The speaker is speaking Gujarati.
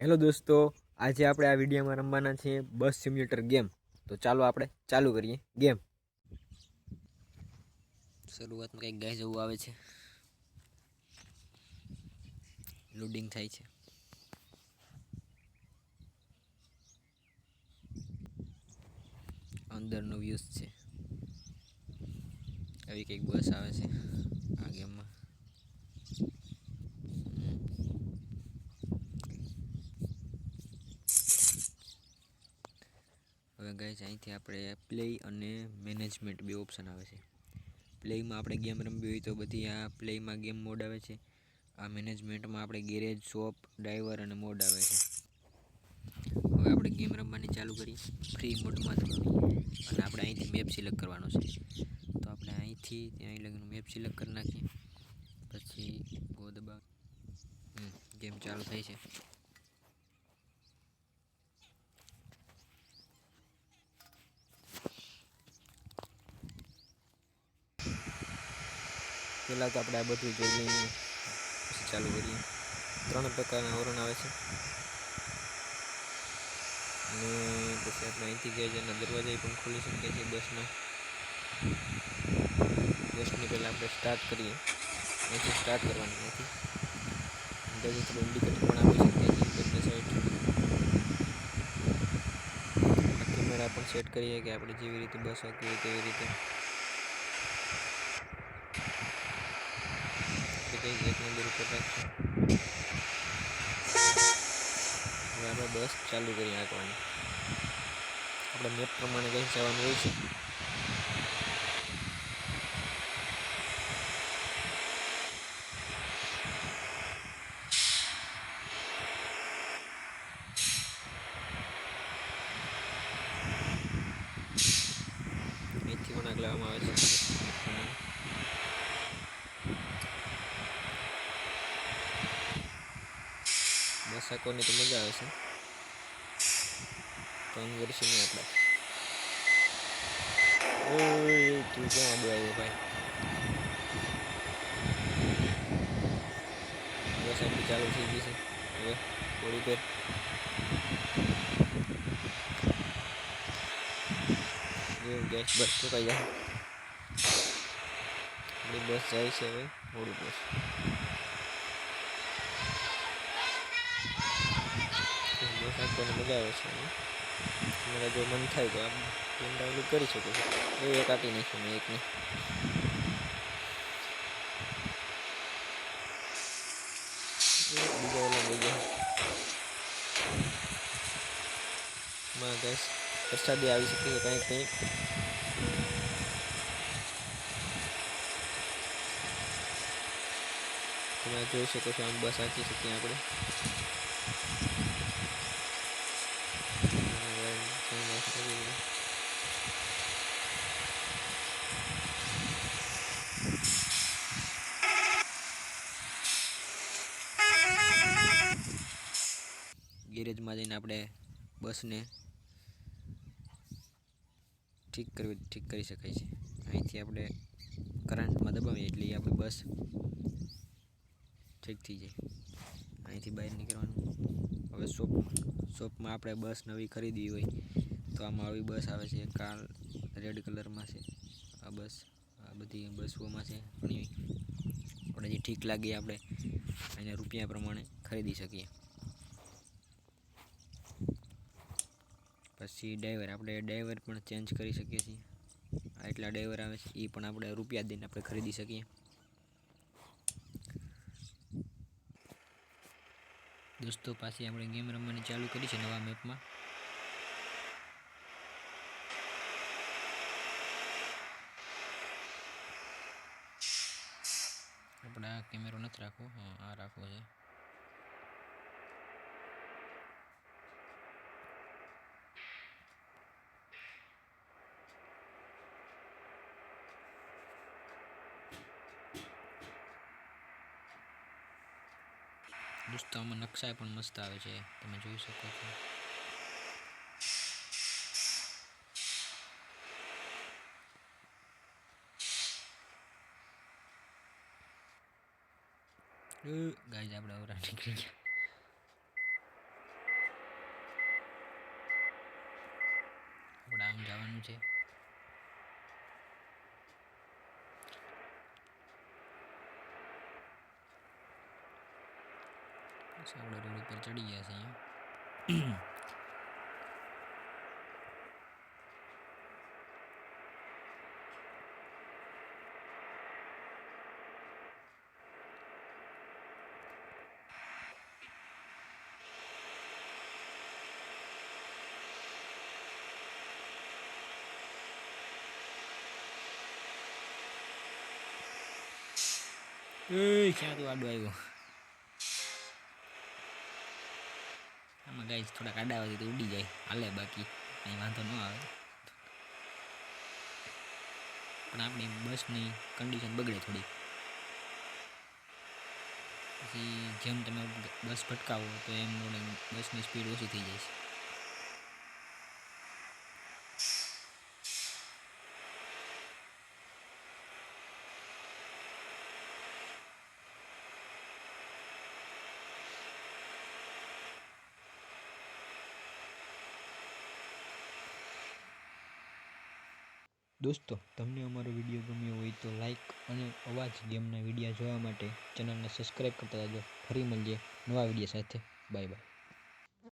હેલો દોસ્તો, આજે આપણે આ વિડીયોમાં રમવાના છીએ બસ સિમ્યુલેટર ગેમ. તો ચાલો આપણે ચાલુ કરીએ ગેમ. શરૂઆતમાં કંઈક ગાય જેવું આવે છે, લોડિંગ થાય છે. અંદરનો વ્યૂઝ છે, આવી કંઈક બસ આવે છે આ ગેમમાં. હવે ગાઈઝ અહીંથી આપણે પ્લે અને મેનેજમેન્ટ બે ઓપ્શન આવે છે. પ્લેમાં આપણે ગેમ રમવી હોય તો બધી આ પ્લેમાં ગેમ મોડ આવે છે. આ મેનેજમેન્ટમાં આપણે ગેરેજ, શોપ, ડ્રાઈવર અને મોડ આવે છે. હવે આપણે ગેમ રમવાની ચાલુ કરી ફ્રી મોડમાં અને આપણે અહીંથી મેપ સિલેક્ટ કરવાનો છે. તો આપણે અહીંથી ત્યાં લગીનું મેપ સિલેક્ટ કરી નાખીએ. પછી ગોદબા ગેમ ચાલુ થાય છે. પહેલાં તો આપણે આ બધું જોઈ લઈએ, પછી ચાલુ કરીએ. 3 પ્રકારના હોર્ન આવે છે અને પછી આપણે અહીંથી ગેરેજના દરવાજા પણ ખોલી શકીએ છીએ બસના. બસની પહેલાં આપણે સ્ટાર્ટ કરીએ, અહીંથી સ્ટાર્ટ કરવાની નથી. અંદાજે થોડું ઇન્ડિકેટર પણ આપી શકીએ છીએ બંને સાઈડ. કેમેરા પણ સેટ કરીએ કે આપણે જેવી રીતે બસ હાંકવી હોય તેવી રીતે. આપણે કંઈક 1 નંબર ઉપર રાખીએ. હવે આપણે બસ ચાલુ કરીએ હાંકવાની. આપણે મેપ પ્રમાણે કંઈ જવાનું હોય છે. અહીંથી વળાંક લેવામાં આવે છે મેપ પ્રમાણે. બસ હાંકવાની તો મજા આવે છે, પણ વર્ષી નહીં આપણે. તું ક્યાં આવ્યો ભાઈ? બસ આપણી ચાલુ થઈ ગઈ છે. હવે થોડી પેર ગેસ બસ ચૂકાઈ જાય. આપણી બસ જાય છે હવે થોડું બસ. બસ હાંકવાની મજા આવે છે. તમારે જો મન થાય તો આપ ગેમ ડાઉનલોડ કરી શકો છો. એ કાઢી નાખ્યું મેં એકને. બીજા ઓલા લઈ ગયા માં ગેસ વરસાદી આવી શકે છે કંઈક કંઈક. તમે જોઈ શકો છો આમ બસ હાંકી શકીએ આપણે. ગેરેજમાં જઈને આપણે બસને ઠીક કરી શકાય છે. અહીંથી આપણે કરંટમાં દબાવીએ એટલે આપણી બસ ઠીક થઈ જાય. અહીંથી બહાર નીકળવાનું. હવે શોપમાં આપણે બસ નવી ખરીદવી હોય તો આમાં આવી બસ આવે છે. કાલ રેડ કલરમાં છે આ બસ. આ બધી બસોમાં છે ઘણી. આપણે જે ઠીક લાગી આપણે એને રૂપિયા પ્રમાણે ખરીદી શકીએ. પછી ડ્રાઈવર, આપણે ડ્રાઈવર પણ ચેન્જ કરી શકીએ છીએ. આટલા ડ્રાઈવર આવે છે એ પણ આપણે રૂપિયા દઈને આપણે ખરીદી શકીએ. દોસ્તો પાછી આપણે ગેમ રમવાની ચાલુ કરી છે નવા મેપમાં. આપણે આ કેમેરો નથી રાખવો, હા આ રાખવો છે. દોસ્તો આમાં નકશા પણ મસ્ત આવે છે, તમે જોઈ શકો છો. ગાઈઝ આપણે અવરા નીકળી ગયા. આમ જવાનું છે. આપણે રોડ ઉપર ચડી ગયા છે અહીંયા. ક્યાં તું આડો આવ્યો? આમાં ગાઈસ થોડા કાડાવાથી તો ઉડી જાય, હાલે બાકી કંઈ વાંધો ન આવે. પણ આપણી બસની કન્ડિશન બગડે થોડી. પછી જેમ તમે બસ ભટકાવો તો એમ બસની સ્પીડ ઓછી થઈ જાય છે. દોસ્તો, તમને અમારો વિડીયો ગમ્યો હોય તો લાઈક અને આવા જ ગેમના વિડીયો જોવા માટે ચેનલને સબસ્ક્રાઈબ કરતા જાજો. ફરી મળીએ નવા વિડીયો સાથે. Bye bye.